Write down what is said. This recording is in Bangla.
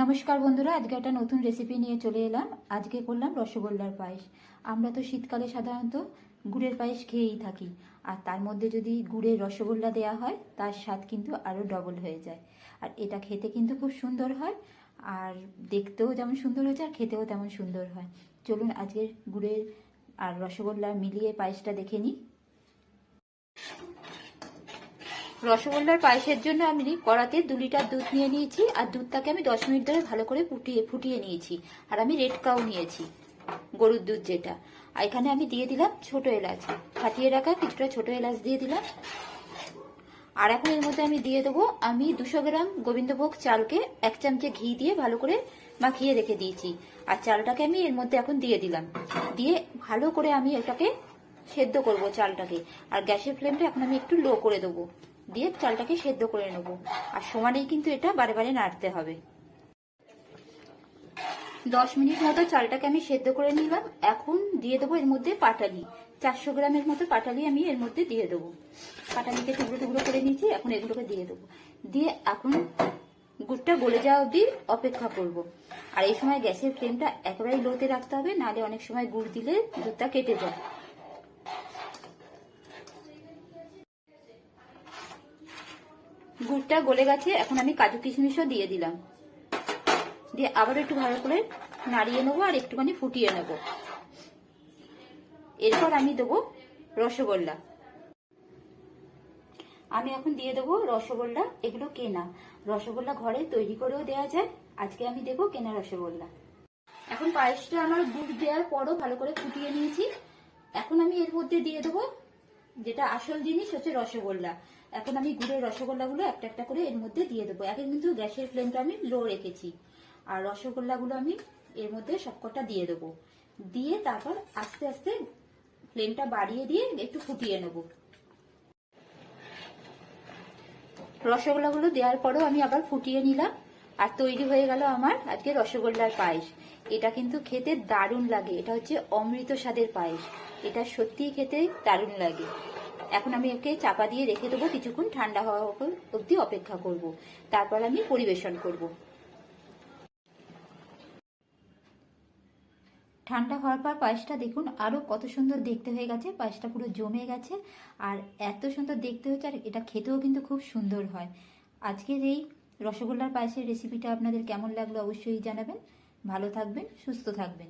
নমস্কার বন্ধুরা, আজকে একটা নতুন রেসিপি নিয়ে চলে এলাম। আজকে করলাম রসগোল্লার পায়েস। আমরা তো শীতকালে সাধারণত গুড়ের পায়েস খেয়েই থাকি, আর তার মধ্যে যদি গুড়ের রসগোল্লা দেওয়া হয় তার স্বাদ কিন্তু আরও ডবল হয়ে যায়। আর এটা খেতে কিন্তু খুব সুন্দর হয়, আর দেখতেও যেমন সুন্দর হয়েছে আর খেতেও তেমন সুন্দর হয়। চলুন আজকের গুড়ের আর রসগোল্লা মিলিয়ে পায়েসটা দেখে নিই। রসগোল্লার পায়েসের জন্য আমি কড়াতে 2 লিটার দুধ নিয়ে নিয়েছি, আর দুধটাকে আমি 10 মিনিট ধরে ভালো করে ফুটিয়ে নিয়েছি। আর আমি রেড কাউ নিয়েছি, গরুর দুধ যেটা। আর এখানে আমি দিয়ে দিলাম ছোট এলাচ, ফাটিয়ে রাখা কিছুটা ছোট এলাচ দিয়ে দিলাম। আর এখন এর মধ্যে আমি দিয়ে দেবো 200 গ্রাম গোবিন্দভোগ চালকে 1 চামচে ঘি দিয়ে ভালো করে মাখিয়ে রেখে দিয়েছি। আর চালটাকে আমি এর মধ্যে এখন দিয়ে দিলাম, দিয়ে ভালো করে আমি এটাকে সেদ্ধ করব চালটাকে। আর গ্যাসের ফ্লেমটা এখন আমি একটু লো করে দেবো, দিয়ে চালটাকে সেদ্ধ করে নেব। আর সমানেই কিন্তু এটা বারে বারে নাড়তে হবে। 10 মিনিট মতো চালটাকে আমি সেদ্ধ করে নিলাম। এখন দিয়ে দেবো এর মধ্যে পাটালি, 400 গ্রামের মতো পাটালি আমি এর মধ্যে দিয়ে দেবো। পাটালিকে টুকরো টুকরো করে নিয়েছি, এখন এগুলোকে দিয়ে দেবো। দিয়ে এখন গুড়টা গলে যাওয়া অবধি অপেক্ষা করব। আর এই সময় গ্যাসের ফ্লেমটা একেবারেই লোতে রাখতে হবে, নাহলে অনেক সময় গুড় দিলে দুধটা কেটে যায়। গুড়টা গলে গেছে, এখন আমি কাজু কিশমিশও দিয়ে দিলাম। দিয়ে আবার একটু ভালো করে নাড়িয়ে নেবো আর একটুখানি ফুটিয়ে নেব। এরপর আমি দেবো রসগোল্লা। আমি এখন দিয়ে দেবো রসগোল্লা। এগুলো কেনা রসগোল্লা, ঘরে তৈরি করেও দেওয়া যায়। আজকে আমি দেবো কেনা রসগোল্লা। এখন পায়েসটা আমার গুড় দেওয়ার পরও ভালো করে ফুটিয়ে নিয়েছি। এখন আমি এর মধ্যে দিয়ে দেবো যেটা আসল জিনিস, হচ্ছে রসগোল্লা। এখন আমি গুড়ের রসগোল্লাগুলো একটা একটা করে এর মধ্যে দিয়ে দেবো। এখন কিন্তু গ্যাসের ফ্লেমটা আমি লো রেখেছি। আর রসগোল্লাগুলো আমি এর মধ্যে সবকটা দিয়ে দেবো। দিয়ে তারপর আস্তে আস্তে ফ্লেমটা বাড়িয়ে দিয়ে একটু ফুটিয়ে নেব। রসগোল্লাগুলো দেওয়ার পরেও আমি আবার ফুটিয়ে নিলাম। আর তৈরি হয়ে গেল আমার আজকে রসগোল্লার পায়েস। এটা কিন্তু খেতে দারুণ লাগে, এটা হচ্ছে অমৃত স্বাদের পায়েস। এটা সত্যিই খেতে দারুণ লাগে। এখন আমি একে চাপা দিয়ে রেখে দেবো, কিছুক্ষণ ঠান্ডা হওয়া অবধি অপেক্ষা করব। তারপর আমি পরিবেশন করব। ঠান্ডা হওয়ার পর পায়েসটা দেখুন আরও কত সুন্দর দেখতে হয়ে গেছে। পায়েসটা পুরো জমে গেছে, আর এত সুন্দর দেখতে হচ্ছে। আর এটা খেতেও কিন্তু খুব সুন্দর হয়। আজকের এই রসগোল্লার পায়েসের রেসিপিটা আপনাদের কেমন লাগলো অবশ্যই জানাবেন। ভালো থাকবেন, সুস্থ থাকবেন।